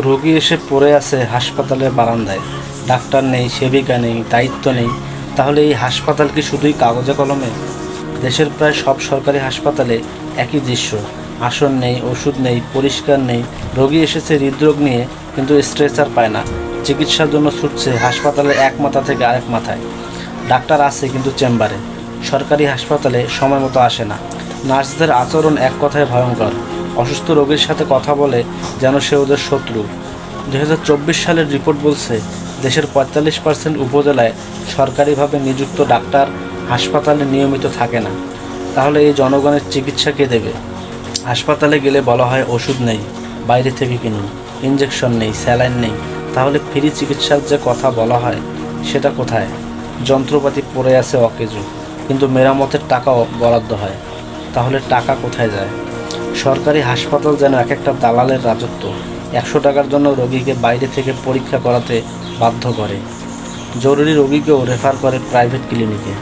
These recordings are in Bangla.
রোগী এসে পড়ে আছে হাসপাতালের বারান্দায়, ডাক্তার নেই, সেবিকা নেই, দায়িত্ব নেই। তাহলে এই হাসপাতাল কি শুধুই কাগজে কলমে? দেশের প্রায় সব সরকারি হাসপাতালে একই দৃশ্য। আসন নেই, ওষুধ নেই, পরিষ্কার নেই। রোগী এসেছে হৃদরোগ নিয়ে, কিন্তু স্ট্রেচার পায় না। চিকিৎসার জন্য ছুটছে হাসপাতালের এক মাথা থেকে আরেক মাথায়। ডাক্তার আছে কিন্তু চেম্বারে। সরকারি হাসপাতালে সময় মতো আসে না। নার্সদের আচরণ এক কথায় ভয়ঙ্কর। অসুস্থ রোগীর সাথে কথা বলে যেন সে ওদের শত্রু। 2024 সালের রিপোর্ট বলছে, দেশের 45% উপজেলায় সরকারিভাবে নিযুক্ত ডাক্তার হাসপাতালে নিয়মিত থাকে না। তাহলে এই জনগণের চিকিৎসা কে দেবে? হাসপাতালে গেলে বলা হয় ওষুধ নেই, বাইরে থেকে কিনুন। ইঞ্জেকশন নেই, স্যালাইন নেই। তাহলে ফ্রি চিকিৎসার যে কথা বলা হয় সেটা কোথায়? যন্ত্রপাতি পড়ে আছে অকেজো, কিন্তু মেরামতের টাকাও বরাদ্দ হয়। তাহলে টাকা কোথায় যায়? সরকারি হাসপাতাল যেন এক একটা দালালের রাজত্ব। 100 টাকার জন্য রোগীকে বাইরে থেকে পরীক্ষা করাতে বাধ্য করে। জরুরি রোগীকেও রেফার করে প্রাইভেট ক্লিনিকে।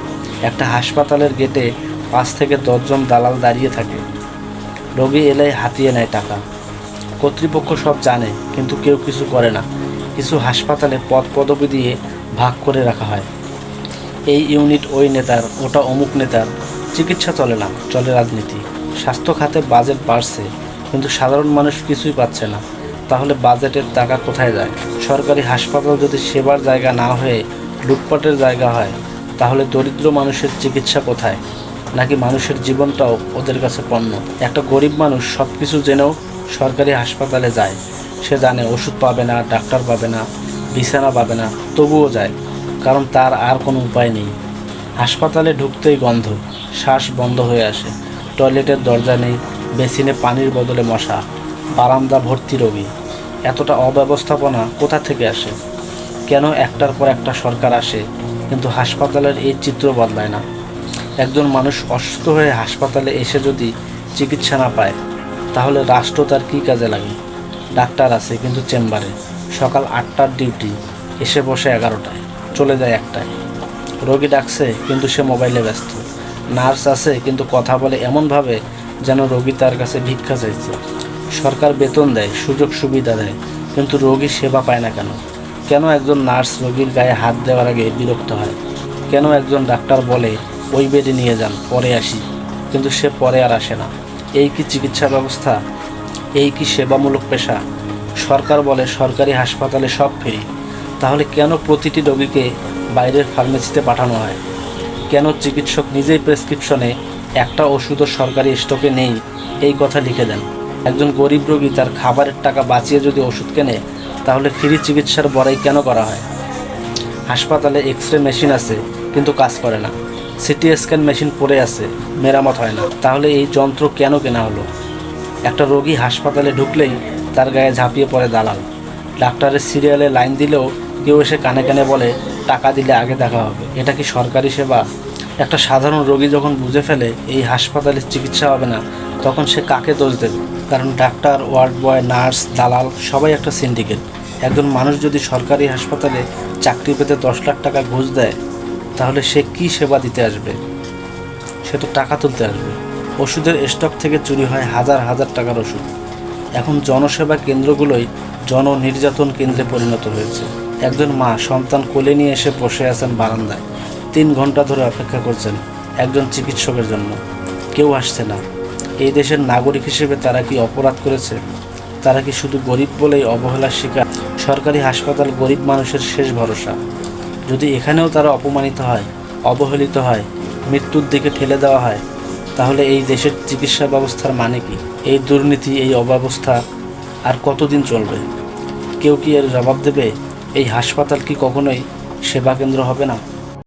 একটা হাসপাতালের গেটে 5 থেকে 10 জন দালাল দাঁড়িয়ে থাকে। রোগী এলে হাতিয়ে নেয় টাকা। কর্তৃপক্ষ সব জানে, কিন্তু কেউ কিছু করে না। কিছু হাসপাতালে পদবি দিয়ে ভাগ করে রাখা হয়। এই ইউনিট ওই নেতার, ওটা অমুক নেতার। চিকিৎসা চলে না, চলে রাজনীতি। স্বাস্থ্য খাতে বাজেট বাড়ছে, কিন্তু সাধারণ মানুষ কিছুই পাচ্ছে না। তাহলে বাজেটের টাকা কোথায় যায়? সরকারি হাসপাতাল যদি সেবার জায়গা না হয়ে লুটপাটের জায়গা হয়, তাহলে দরিদ্র মানুষের চিকিৎসা কোথায়? নাকি মানুষের জীবনটাও ওদের কাছে পণ্য? একটা গরিব মানুষ সব কিছু জেনেও সরকারি হাসপাতালে যায়। সে জানে ওষুধ পাবে না, ডাক্তার পাবে না, বিছানা পাবে না, তবুও যায়, কারণ তার আর কোনো উপায় নেই। হাসপাতালে ঢুকতেই গন্ধ, শ্বাস বন্ধ হয়ে আসে। টয়লেটের দরজা নেই, বেসিনে পানির বদলে মশা, বারান্দা ভর্তি রোগী। এতটা অব্যবস্থাপনা কোথা থেকে আসে? কেন একটার পর একটা সরকার আসে, কিন্তু হাসপাতালের এই চিত্র বদলায় না? একজন মানুষ অসুস্থ হয়ে হাসপাতালে এসে যদি চিকিৎসা না পায়, তাহলে রাষ্ট্র তার কী কাজে লাগে? ডাক্তার আছে কিন্তু চেম্বারে। সকাল 8টার ডিউটি, এসে বসে 11টায়, চলে যায় 1টায়। রোগী ডাকছে কিন্তু সে মোবাইলে ব্যস্ত। নার্স আছে কিন্তু কথা বলে এমনভাবে যেন রোগী তার কাছে ভিক্ষা চাইছে। সরকার বেতন দেয়, সুযোগ সুবিধা দেয়, কিন্তু রোগী সেবা পায় না কেন? কেন একজন নার্স রোগীর গায়ে হাত দেওয়ার আগে বিরক্ত হয়? কেন একজন ডাক্তার বলে ওই বেডে নিয়ে যান, পরে আসি, কিন্তু সে পরে আর আসে না? এই কি চিকিৎসা ব্যবস্থা? এই কি সেবামূলক পেশা? সরকার বলে সরকারি হাসপাতালে সব ফ্রি। তাহলে কেন প্রতিটি রোগীকে বাইরের ফার্মেসিতে পাঠানো হয়? কেন চিকিৎসক নিজেই প্রেসক্রিপশনে একটা ওষুধও সরকারি স্টকে নেই এই কথা লিখে দেন? একজন গরিব রোগী তার খাবারের টাকা বাঁচিয়ে যদি ওষুধ কেনে, তাহলে ফ্রি চিকিৎসার বড়াই কেন করা হয়? হাসপাতালে এক্স-রে মেশিন আছে কিন্তু কাজ করে না। সিটি স্ক্যান মেশিন পড়ে আছে, মেরামত হয় না। তাহলে এই যন্ত্র কেন কেনা হলো? একটা রোগী হাসপাতালে ঢুকলেই তার গায়ে ঝাঁপিয়ে পড়ে দালাল। ডাক্তারের সিরিয়ালে লাইন দিলেও কেউ এসে কানে কানে বলে টাকা দিলে আগে দেখা হবে। এটা কি সরকারি সেবা? একটা সাধারণ রোগী যখন বুঝে ফেলে এই হাসপাতালে চিকিৎসা হবে না, তখন সে কাকে দোষ দেবে? কারণ ডাক্তার, ওয়ার্ড বয়, নার্স, দালাল সবাই একটা সিন্ডিকেট। একজন মানুষ যদি সরকারি হাসপাতালে চাকরি পেতে 10 লাখ টাকা ঘুষ দেয়, তাহলে সে কি সেবা দিতে আসবে? সে তো টাকা তুলতে আসবে। ওষুধের স্টক থেকে চুরি হয় হাজার হাজার টাকার ওষুধ। এখন জনসেবা কেন্দ্রগুলোই জননির্যাতন কেন্দ্রে পরিণত হয়েছে। একজন মা সন্তান কোলে নিয়ে এসে বসে আছেন বারান্দায়, 3 ঘন্টা ধরে অপেক্ষা করছেন একজন চিকিৎসকের জন্য। কেউ আসছে না। এই দেশের নাগরিক হিসেবে তারা কি অপরাধ করেছে? তারা কি শুধু গরিব বলেই অবহেলার শিকার? সরকারি হাসপাতাল গরিব মানুষের শেষ ভরসা। যদি এখানেও তারা অপমানিত হয়, অবহেলিত হয়, মৃত্যুর দিকে ঠেলে দেওয়া হয়, তাহলে এই দেশের চিকিৎসা ব্যবস্থার মানে কি? এই দুর্নীতি, এই অব্যবস্থা আর কতদিন চলবে? কেউ কি এর জবাব দেবে? এই হাসপাতাল কি কখনোই সেবা কেন্দ্র হবে না?